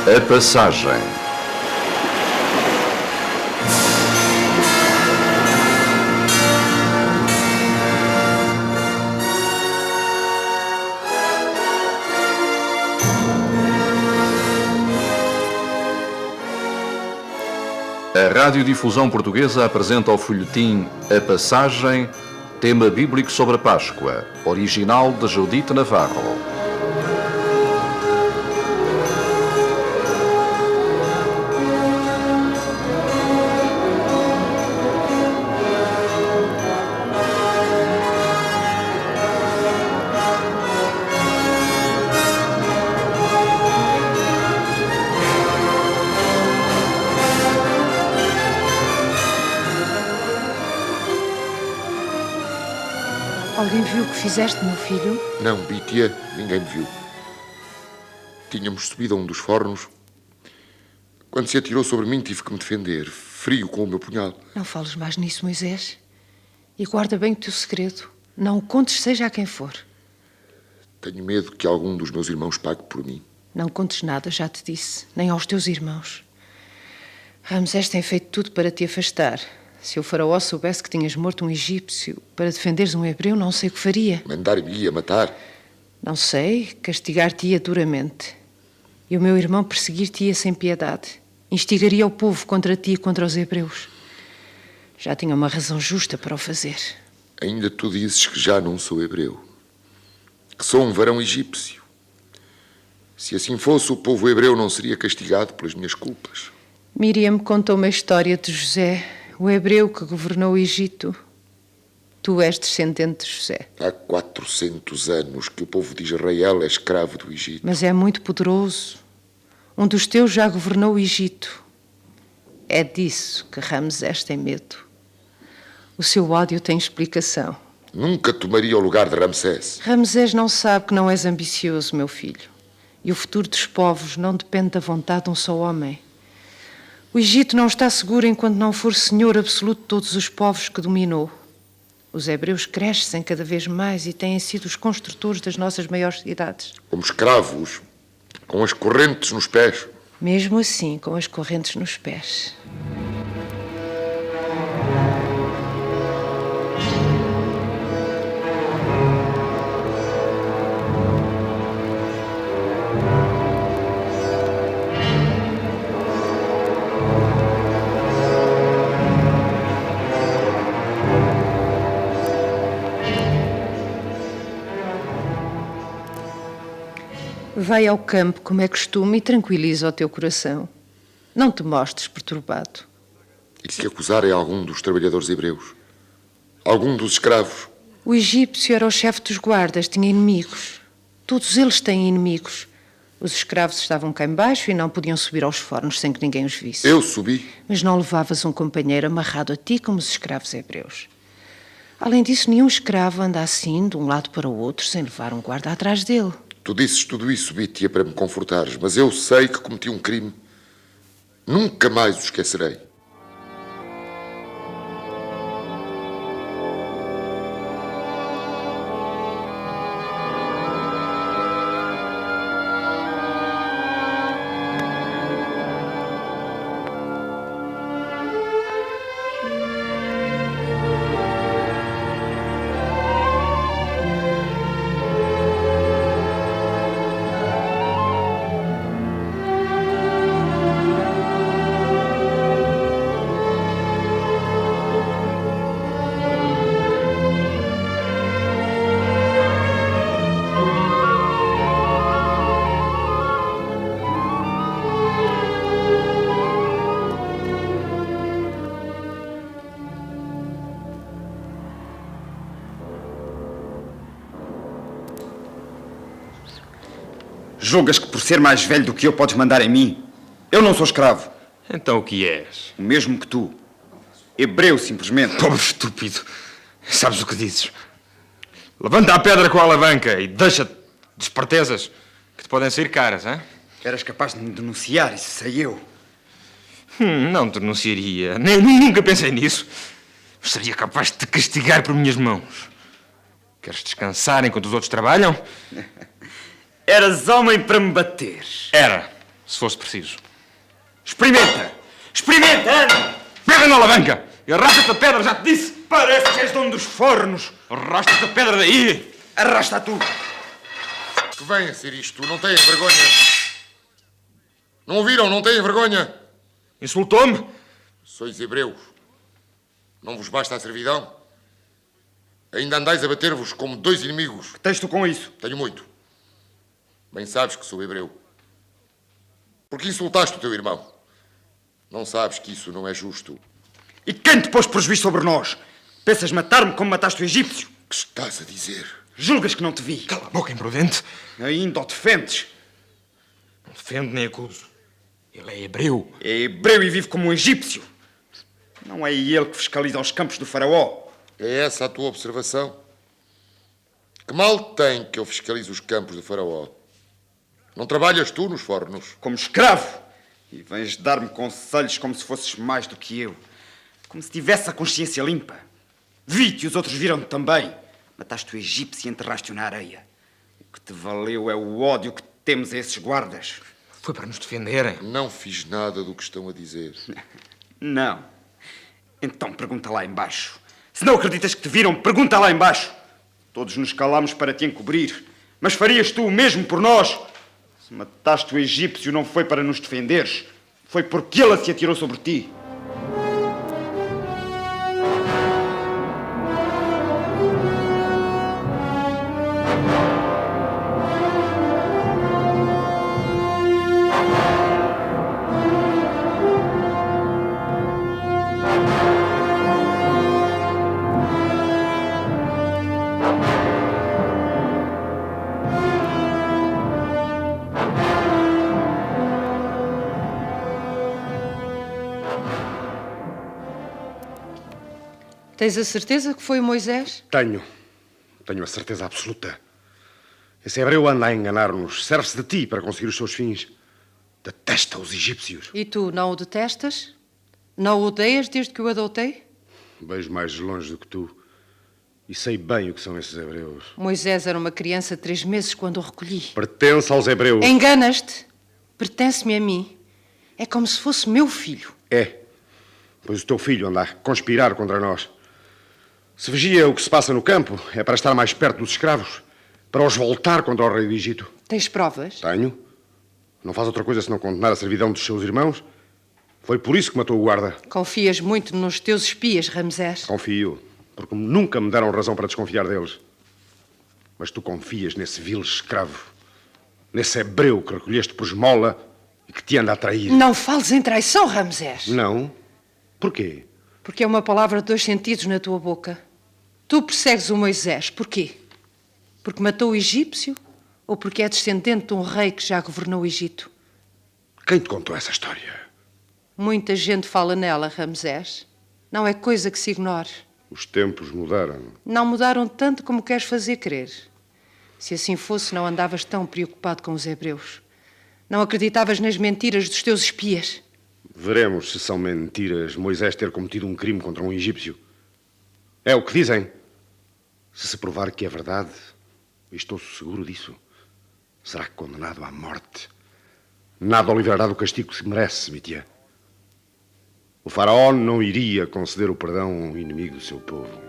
A Passagem. A Radiodifusão Portuguesa apresenta o folhetim A Passagem, tema bíblico sobre a Páscoa, original de Judite Navarro. Alguém viu o que fizeste, meu filho? Não, Bítia, ninguém me viu. Tínhamos subido a um dos fornos. Quando se atirou sobre mim, tive que me defender, frio com o meu punhal. Não fales mais nisso, Moisés. E guarda bem o teu segredo. Não o contes, seja a quem for. Tenho medo que algum dos meus irmãos pague por mim. Não contes nada, já te disse. Nem aos teus irmãos. Ramsés tem feito tudo para te afastar. Se o faraó soubesse que tinhas morto um egípcio para defenderes um hebreu, não sei o que faria. Mandar-me-ia matar? Não sei, castigar-te-ia duramente. E o meu irmão perseguir-te-ia sem piedade. Instigaria o povo contra ti e contra os hebreus. Já tinha uma razão justa para o fazer. Ainda tu dizes que já não sou hebreu. Que sou um varão egípcio. Se assim fosse, o povo hebreu não seria castigado pelas minhas culpas. Miriam contou-me a história de José, o hebreu que governou o Egito. Tu és descendente de José. Há 400 anos que o povo de Israel é escravo do Egito. Mas é muito poderoso. Um dos teus já governou o Egito. É disso que Ramsés tem medo. O seu ódio tem explicação. Nunca tomaria o lugar de Ramsés. Ramsés não sabe que não és ambicioso, meu filho. E o futuro dos povos não depende da vontade de um só homem. O Egito não está seguro enquanto não for senhor absoluto de todos os povos que dominou. Os hebreus crescem cada vez mais e têm sido os construtores das nossas maiores cidades. Como escravos, com as correntes nos pés. Mesmo assim, com as correntes nos pés. Vai ao campo, como é costume, e tranquiliza o teu coração. Não te mostres perturbado. E se acusarem algum dos trabalhadores hebreus? Algum dos escravos? O egípcio era o chefe dos guardas, tinha inimigos. Todos eles têm inimigos. Os escravos estavam cá embaixo e não podiam subir aos fornos sem que ninguém os visse. Eu subi. Mas não levavas um companheiro amarrado a ti como os escravos hebreus. Além disso, nenhum escravo anda assim, de um lado para o outro, sem levar um guarda atrás dele. Tu disses tudo isso, Bítia, para me confortares, mas eu sei que cometi um crime. Nunca mais o esquecerei. Julgas que por ser mais velho do que eu podes mandar em mim? Eu não sou escravo. Então o que és? O mesmo que tu. Hebreu, simplesmente. Pobre estúpido. Sabes o que dizes? Levanta a pedra com a alavanca e deixa-te de espertezas que te podem sair caras, hein? Eras capaz de me denunciar, isso sei eu. Não te denunciaria. Nunca pensei nisso. Mas seria capaz de te castigar por minhas mãos. Queres descansar enquanto os outros trabalham? Eras homem para me bater. Era. se fosse preciso. Experimenta! Experimenta, anda! Pega na alavanca e arrasta-te a pedra, já te disse! Parece que és dono dos fornos! Arrasta-te a pedra daí! Arrasta tu! Que vem a ser isto? Não têm vergonha? Não ouviram? Não têm vergonha? Insultou-me? Sois hebreus. Não vos basta a servidão? Ainda andais a bater-vos como dois inimigos. Que tens tu com isso? Tenho muito. Bem sabes que sou hebreu. Por que insultaste o teu irmão? Não sabes que isso não é justo. E quem te pôs prejuízo sobre nós? Pensas matar-me como mataste o egípcio? Que estás a dizer? Julgas que não te vi? Cala a boca, imprudente. Ainda o defendes? Não defendo nem acuso. Ele é hebreu. É hebreu e vive como um egípcio. Não é ele que fiscaliza os campos do faraó. É essa a tua observação? Que mal tem que eu fiscalize os campos do faraó? Não trabalhas tu nos fornos? Como escravo. E vens dar-me conselhos como se fosses mais do que eu. Como se tivesse a consciência limpa. Vi-te e os outros viram-te também. Mataste o egípcio e enterraste-o na areia. O que te valeu é o ódio que temos a esses guardas. Foi para nos defenderem. Não fiz nada do que estão a dizer. Não. Então pergunta lá embaixo. Se não acreditas que te viram, pergunta lá embaixo. Todos nos calamos para te encobrir. Mas farias tu o mesmo por nós? Se mataste o egípcio não foi para nos defenderes. Foi porque ele se atirou sobre ti. Tens a certeza que foi o Moisés? Tenho a certeza absoluta. Esse hebreu anda a enganar-nos. Serve-se de ti para conseguir os seus fins. Detesta os egípcios. E tu não o detestas? Não o odeias desde que o adotei? Vejo mais longe do que tu. E sei bem o que são esses hebreus. Moisés era uma criança de 3 meses quando o recolhi. Pertence aos hebreus. Enganas-te. Pertence-me a mim. É como se fosse meu filho. É. Pois o teu filho anda a conspirar contra nós. Se vigia o que se passa no campo, é para estar mais perto dos escravos. Para os voltar contra o rei do Egito. Tens provas? Tenho. Não faz outra coisa senão condenar a servidão dos seus irmãos. Foi por isso que matou o guarda. Confias muito nos teus espias, Ramsés. Confio, porque nunca me deram razão para desconfiar deles. Mas tu confias nesse vil escravo. Nesse hebreu que recolheste por esmola e que te anda a trair. Não fales em traição, Ramsés. Não? Porquê? Porque é uma palavra de 2 sentidos na tua boca. Tu persegues o Moisés. Porquê? Porque matou o egípcio ou porque é descendente de um rei que já governou o Egito? Quem te contou essa história? Muita gente fala nela, Ramsés. Não é coisa que se ignore. Os tempos mudaram. Não mudaram tanto como queres fazer crer. Se assim fosse, não andavas tão preocupado com os hebreus. Não acreditavas nas mentiras dos teus espias. Veremos se são mentiras Moisés ter cometido um crime contra um egípcio. É o que dizem. Se se provar que é verdade, e estou seguro disso, será condenado à morte. Nada o livrará do castigo que se merece, Mitia. O faraó não iria conceder o perdão a um inimigo do seu povo.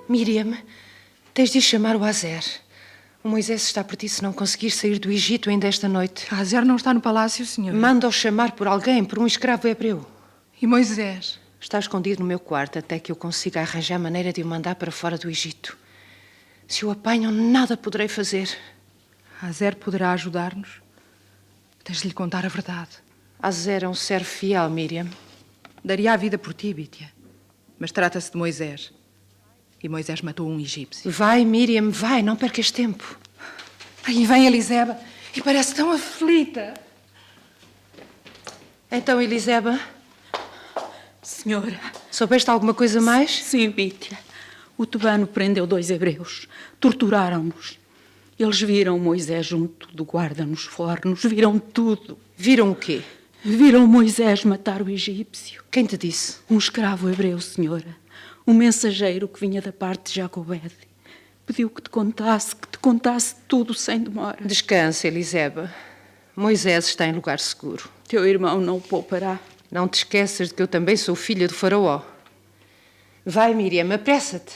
Miriam, tens de ir chamar o Azer. O Moisés está por ti se não conseguir sair do Egito ainda esta noite. Azer não está no palácio, senhora. Manda-o chamar por alguém, por um escravo hebreu. E Moisés? Está escondido no meu quarto até que eu consiga arranjar maneira de o mandar para fora do Egito. Se o apanham, nada poderei fazer. Azer poderá ajudar-nos? Tens de lhe contar a verdade. Azer é um servo fiel, Miriam. Daria a vida por ti, Bítia. Mas trata-se de Moisés. E Moisés matou um egípcio. Vai, Miriam, vai, não percas tempo. Aí vem Eliseba. E parece tão aflita. Então, Eliseba, Senhora. soubeste alguma coisa mais? Sim, Bítia. O tebano prendeu 2 hebreus. Torturaram-nos. Eles viram Moisés junto do guarda nos fornos. Viram tudo. Viram o quê? Viram Moisés matar o egípcio. Quem te disse? Um escravo hebreu, senhora. Um mensageiro que vinha da parte de Jacobede. Pediu que te contasse tudo sem demora. Descansa, Eliseba. Moisés está em lugar seguro. Teu irmão não o poupará. Não te esqueças de que eu também sou filha do faraó. Vai, Miriam, apressa-te.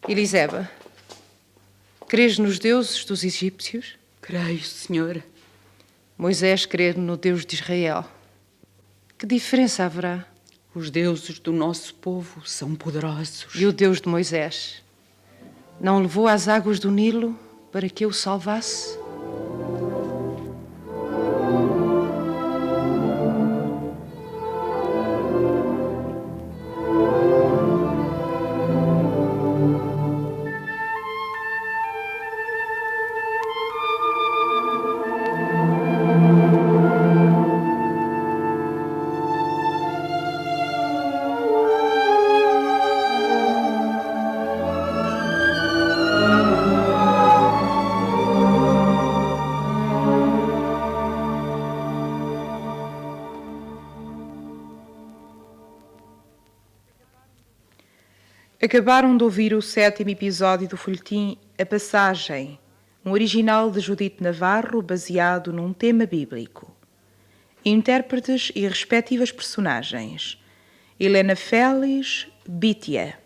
Eliseba, crês nos deuses dos egípcios? Creio, senhora. Moisés crê no Deus de Israel. Que diferença haverá? Os deuses do nosso povo são poderosos. E o Deus de Moisés? Não levou às águas do Nilo para que eu o salvasse? Acabaram de ouvir o 7º episódio do folhetim A Passagem, um original de Judite Navarro baseado num tema bíblico. Intérpretes e respectivas personagens: Helena Félix, Bítia;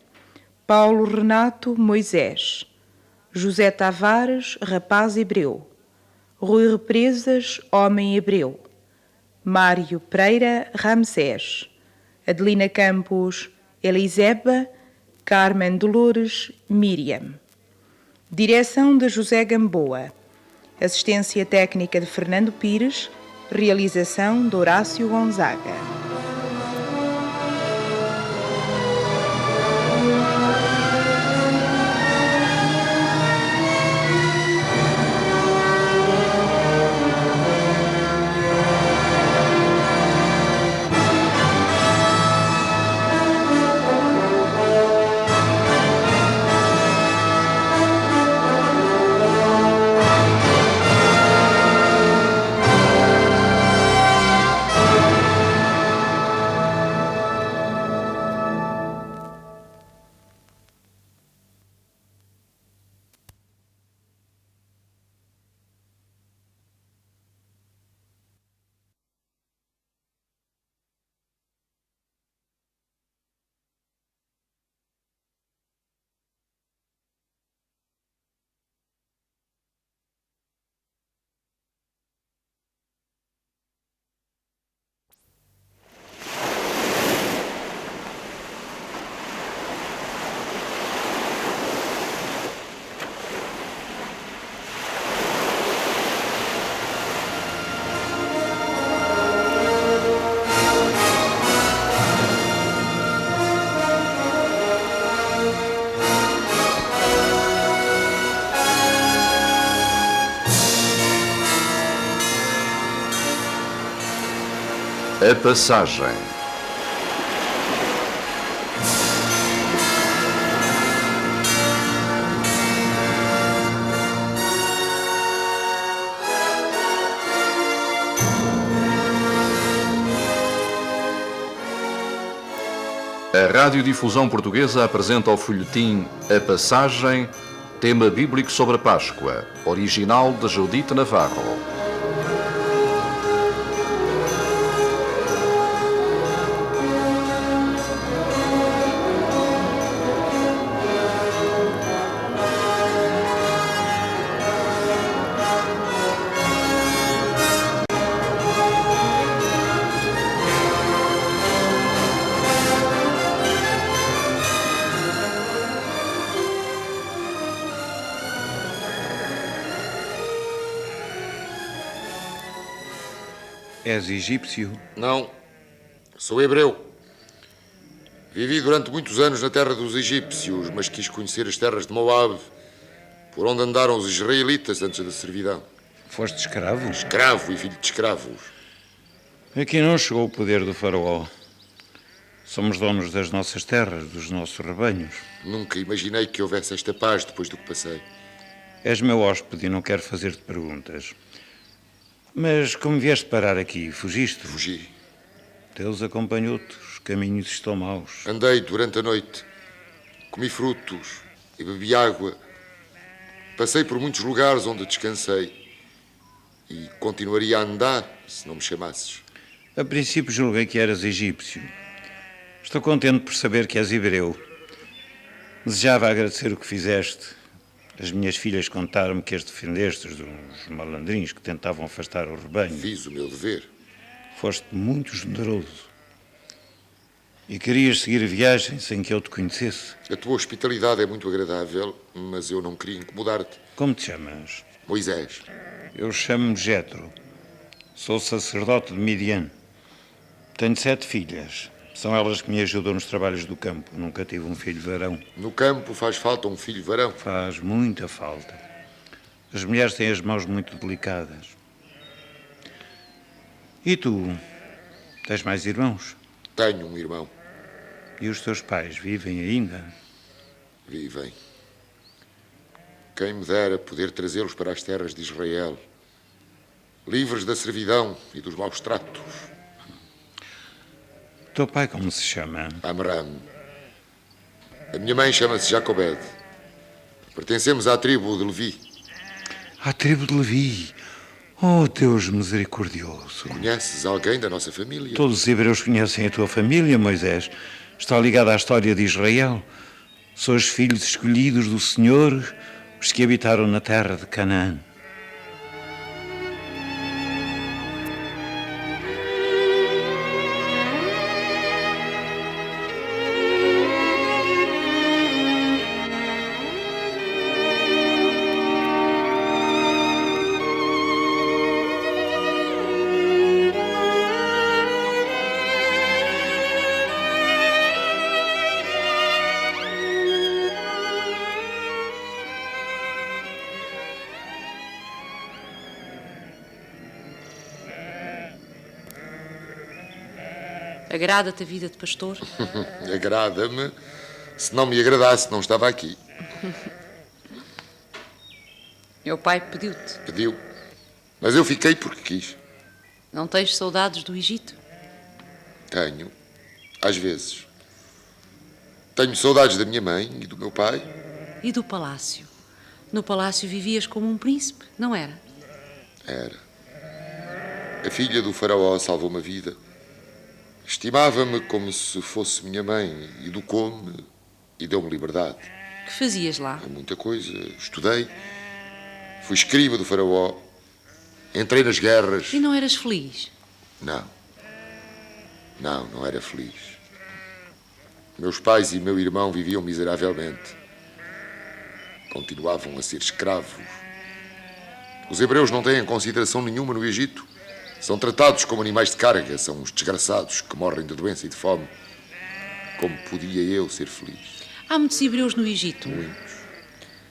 Paulo Renato, Moisés; José Tavares, rapaz hebreu; Rui Represas, homem hebreu; Mário Pereira, Ramsés; Adelina Campos, Eliseba; Carmen Dolores, Miriam. Direção de José Gamboa. Assistência técnica de Fernando Pires. Realização de Horácio Gonzaga. A Passagem. A Radiodifusão Portuguesa apresenta o folhetim A Passagem, tema bíblico sobre a Páscoa, original de Judite Navarro. És egípcio? Não, sou hebreu. Vivi durante muitos anos na terra dos egípcios, mas quis conhecer as terras de Moab, Por onde andaram os israelitas antes da servidão. Foste escravo? Escravo e filho de escravos. Aqui não chegou o poder do faraó. Somos donos das nossas terras, dos nossos rebanhos. Nunca imaginei que houvesse esta paz depois do que passei. És meu hóspede e não quero fazer-te perguntas. Mas como vieste parar aqui, fugiste? Fugi. Deus acompanhou-te, os caminhos estão maus. Andei durante a noite. Comi frutos e bebi água. Passei por muitos lugares onde descansei. E continuaria a andar se não me chamasses. A princípio julguei que eras egípcio. Estou contente por saber que és hebreu. Desejava agradecer o que fizeste. As minhas filhas contaram-me que as defendeste de uns malandrins que tentavam afastar o rebanho. Fiz o meu dever. Foste muito generoso. E querias seguir a viagem sem que eu te conhecesse. A tua hospitalidade é muito agradável, mas eu não queria incomodar-te. Como te chamas? Moisés. Eu chamo-me Jetro. Sou sacerdote de Midian. Tenho 7 filhas. São elas que me ajudam nos trabalhos do campo. Nunca tive um filho varão. No campo faz falta um filho varão. Faz muita falta. As mulheres têm as mãos muito delicadas. E tu? Tens mais irmãos? Tenho um irmão. E os teus pais vivem ainda? Vivem. Quem me dera poder trazê-los para as terras de Israel, livres da servidão e dos maus tratos. Teu pai como se chama? Amram. A minha mãe chama-se Jacobed. Pertencemos à tribo de Levi. À tribo de Levi. Oh, Deus misericordioso. Conheces alguém da nossa família? Todos os hebreus conhecem a tua família, Moisés. Está ligada à história de Israel. Sois filhos escolhidos do Senhor, os que habitaram na terra de Canaã. Agrada-te a vida de pastor? Agrada-me. Se não me agradasse, não estava aqui. Meu pai pediu-te. Pediu. Mas eu fiquei porque quis. Não tens saudades do Egito? Tenho. Às vezes. Tenho saudades da minha mãe e do meu pai. E do palácio? No palácio vivias como um príncipe, não era? Era. A filha do faraó salvou-me a vida. Estimava-me como se fosse minha mãe, educou-me e deu-me liberdade. Que fazias lá? Muita coisa. Estudei, fui escriba do faraó, entrei nas guerras. E não eras feliz? Não. Não era feliz. Meus pais e meu irmão viviam miseravelmente. Continuavam a ser escravos. Os hebreus não têm consideração nenhuma no Egito. São tratados como animais de carga, são os desgraçados que morrem de doença e de fome. Como podia eu ser feliz? Há muitos hebreus no Egito. Muitos.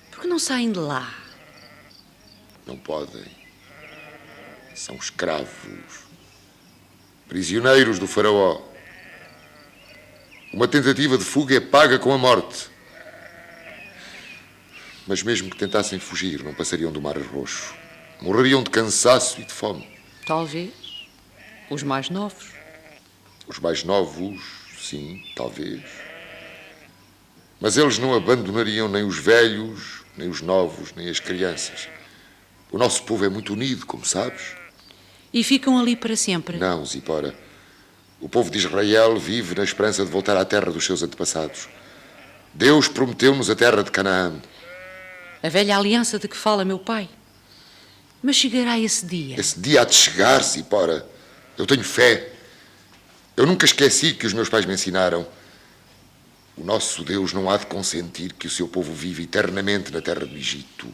Por que não saem de lá? Não podem. São escravos. Prisioneiros do faraó. Uma tentativa de fuga é paga com a morte. Mas mesmo que tentassem fugir, não passariam do Mar Roxo. Morreriam de cansaço e de fome. Talvez. Os mais novos. Os mais novos, sim, talvez. Mas eles não abandonariam nem os velhos, nem os novos, nem as crianças. O nosso povo é muito unido, como sabes. E ficam ali para sempre? Não, Zipora. O povo de Israel vive na esperança de voltar à terra dos seus antepassados. Deus prometeu-nos a terra de Canaã. A velha aliança de que fala meu pai. Mas chegará esse dia. Esse dia há de chegar, Zipora. Eu tenho fé. Eu nunca esqueci que os meus pais me ensinaram. O nosso Deus não há de consentir que o seu povo viva eternamente na terra do Egito,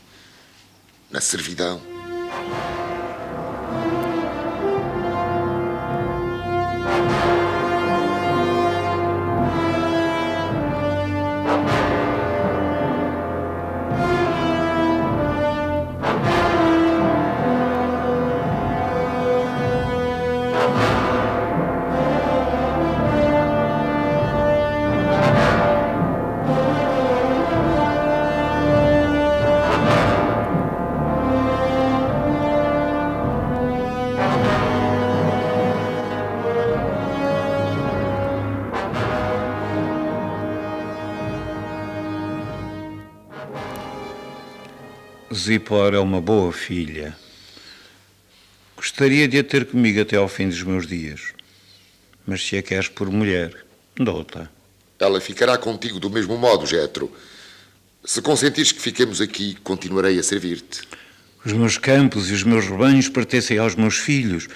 na servidão. Zipora é uma boa filha. Gostaria de a ter comigo até ao fim dos meus dias. Mas se a queres por mulher, dou-te-a. Ela ficará contigo do mesmo modo, Jetro. Se consentires que fiquemos aqui, continuarei a servir-te. Os meus campos e os meus rebanhos pertencem aos meus filhos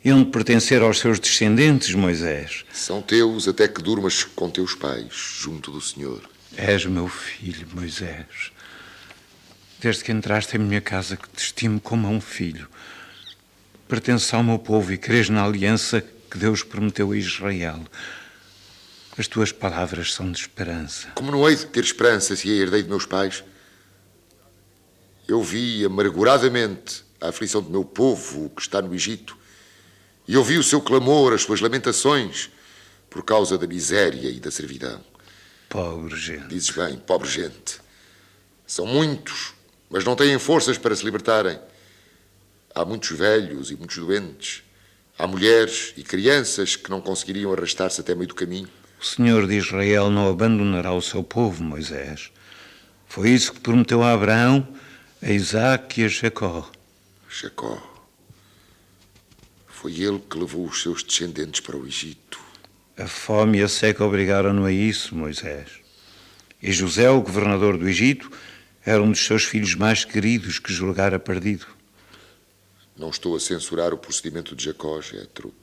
e hão de pertencer aos seus descendentes, Moisés. São teus até que durmas com teus pais, junto do Senhor. És meu filho, Moisés. Desde que entraste em minha casa, que te estimo como a um filho. Pertences ao meu povo e crês na aliança que Deus prometeu a Israel. As tuas palavras são de esperança. Como não hei de ter esperança se a herdei de meus pais? Eu vi amarguradamente a aflição do meu povo que está no Egito e ouvi o seu clamor, as suas lamentações por causa da miséria e da servidão. Pobre gente. Dizes bem, pobre gente. São muitos, mas não têm forças para se libertarem. Há muitos velhos e muitos doentes. Há mulheres e crianças que não conseguiriam arrastar-se até meio do caminho. O Senhor de Israel não abandonará o seu povo, Moisés. Foi isso que prometeu a Abraão, a Isaque e a Jacó. Jacó. Foi ele que levou os seus descendentes para o Egito. A fome e a seca obrigaram-no a isso, Moisés. E José, o governador do Egito, era um dos seus filhos mais queridos que julgara perdido. Não estou a censurar o procedimento de Jacó, Jetro.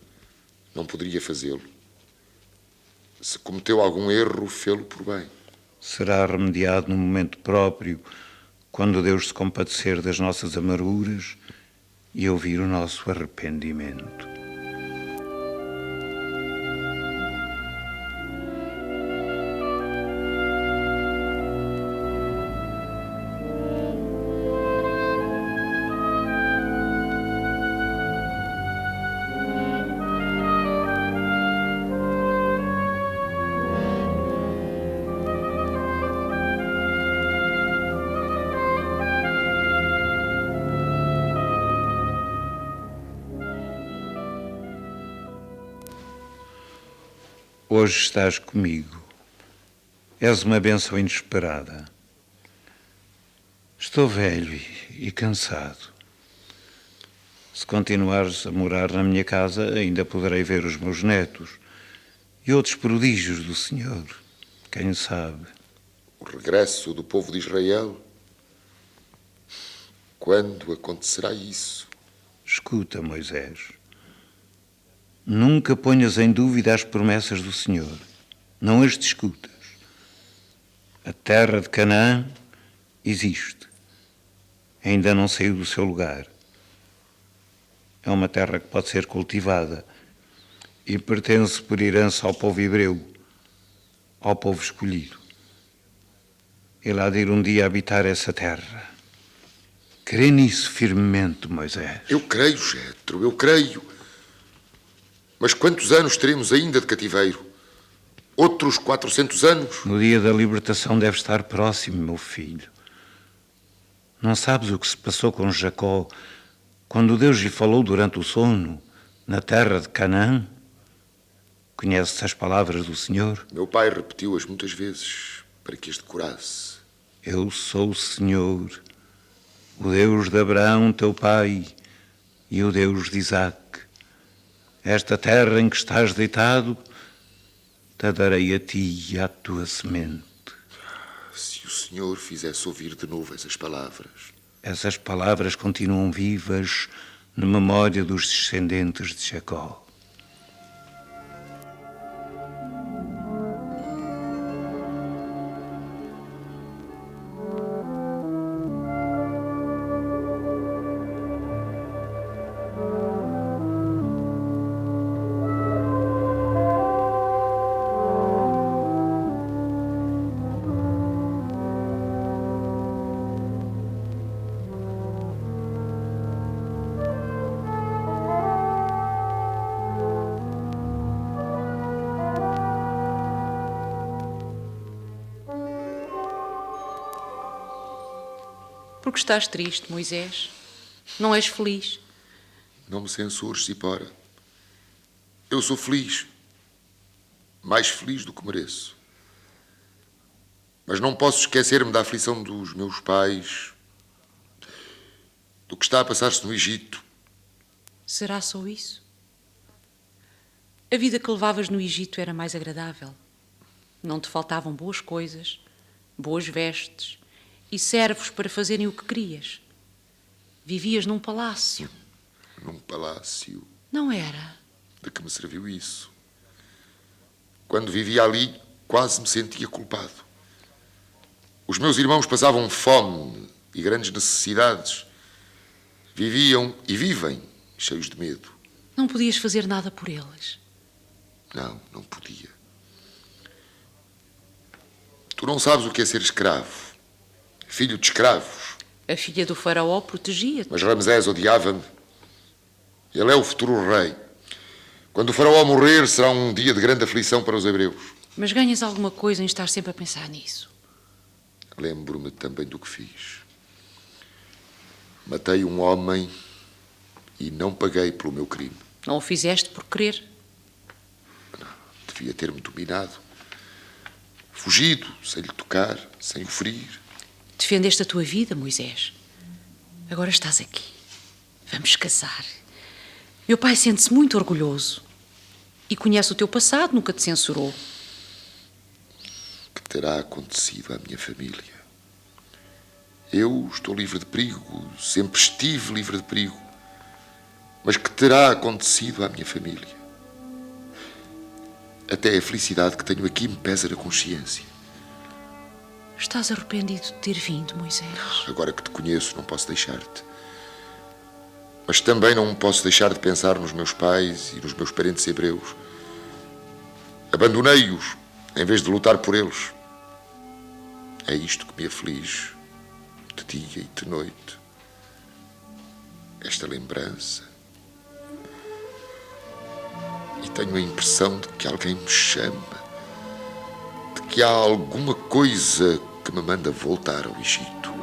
Não poderia fazê-lo. Se cometeu algum erro, fê-lo por bem. Será remediado no momento próprio, quando Deus se compadecer das nossas amarguras e ouvir o nosso arrependimento. Hoje estás comigo. És uma bênção inesperada. Estou velho e cansado. Se continuares a morar na minha casa, ainda poderei ver os meus netos e outros prodígios do Senhor. Quem sabe? O regresso do povo de Israel? Quando acontecerá isso? Escuta, Moisés. Nunca ponhas em dúvida as promessas do Senhor. Não as discutas. A terra de Canaã existe. Ainda não saiu do seu lugar. É uma terra que pode ser cultivada e pertence por herança ao povo hebreu, ao povo escolhido. Ele há de ir um dia habitar essa terra. Crê nisso firmemente, Moisés. Eu creio, Jetro, eu creio. Mas quantos anos teremos ainda de cativeiro? Outros 400 anos? No dia da libertação deve estar próximo, meu filho. Não sabes o que se passou com Jacó quando Deus lhe falou durante o sono na terra de Canaã? Conheces as palavras do Senhor? Meu pai repetiu-as muitas vezes para que as decorasse. Eu sou o Senhor, o Deus de Abraão, teu pai, e o Deus de Isaque. Esta terra em que estás deitado, te darei a ti e à tua semente. Se o Senhor fizesse ouvir de novo essas palavras. Essas palavras continuam vivas na memória dos descendentes de Jacó. Por que estás triste, Moisés? Não és feliz? Não me censures, Zipora. Eu sou feliz. Mais feliz do que mereço. Mas não posso esquecer-me da aflição dos meus pais, do que está a passar-se no Egito. Será só isso? A vida que levavas no Egito era mais agradável. Não te faltavam boas coisas, boas vestes e servos para fazerem o que querias. Vivias num palácio. Num palácio. Não era? De que me serviu isso? Quando vivia ali, quase me sentia culpado. Os meus irmãos passavam fome e grandes necessidades. Viviam e vivem cheios de medo. Não podias fazer nada por eles. Não, não podia. Tu não sabes o que é ser escravo. Filho de escravos. A filha do faraó protegia-te. Mas Ramsés odiava-me. Ele é o futuro rei. Quando o faraó morrer, será um dia de grande aflição para os hebreus. Mas ganhas alguma coisa em estar sempre a pensar nisso? Lembro-me também do que fiz. Matei um homem e não paguei pelo meu crime. Não o fizeste por querer? Não, devia ter-me dominado. Fugido, sem lhe tocar, sem o ferir. Defendeste a tua vida, Moisés. Agora estás aqui. Vamos casar. Meu pai sente-se muito orgulhoso. E conhece o teu passado, nunca te censurou. O que terá acontecido à minha família? Eu estou livre de perigo, sempre estive livre de perigo. Mas que terá acontecido à minha família? Até a felicidade que tenho aqui me pesa na consciência. Estás arrependido de ter vindo, Moisés? Agora que te conheço, não posso deixar-te. Mas também não posso deixar de pensar nos meus pais e nos meus parentes hebreus. Abandonei-os em vez de lutar por eles. É isto que me aflige, de dia e de noite. Esta lembrança. E tenho a impressão de que alguém me chama, de que há alguma coisa que me manda voltar ao Egito.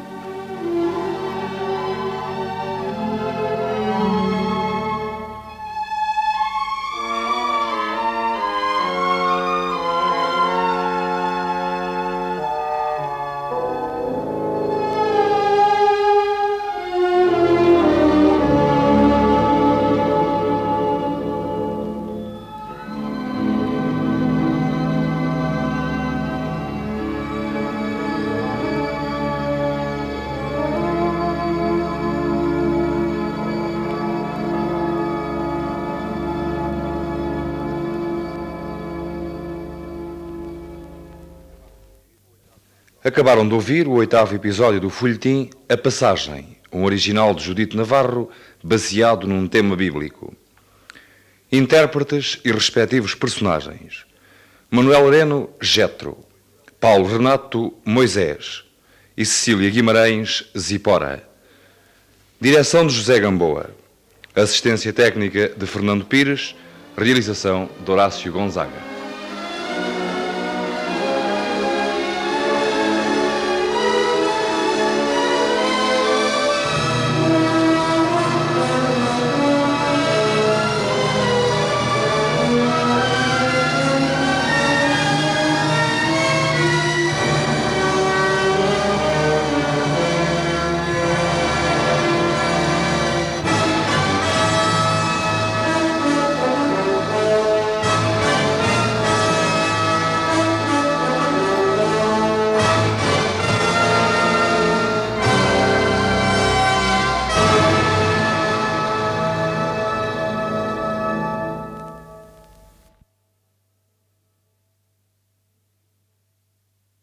Acabaram de ouvir o 8º episódio do folhetim A Passagem, um original de Judite Navarro, baseado num tema bíblico. Intérpretes e respectivos personagens: Manuel Areno, Jetro; Paulo Renato, Moisés; e Cecília Guimarães, Zipora. Direção de José Gamboa. Assistência técnica de Fernando Pires. Realização de Horácio Gonzaga.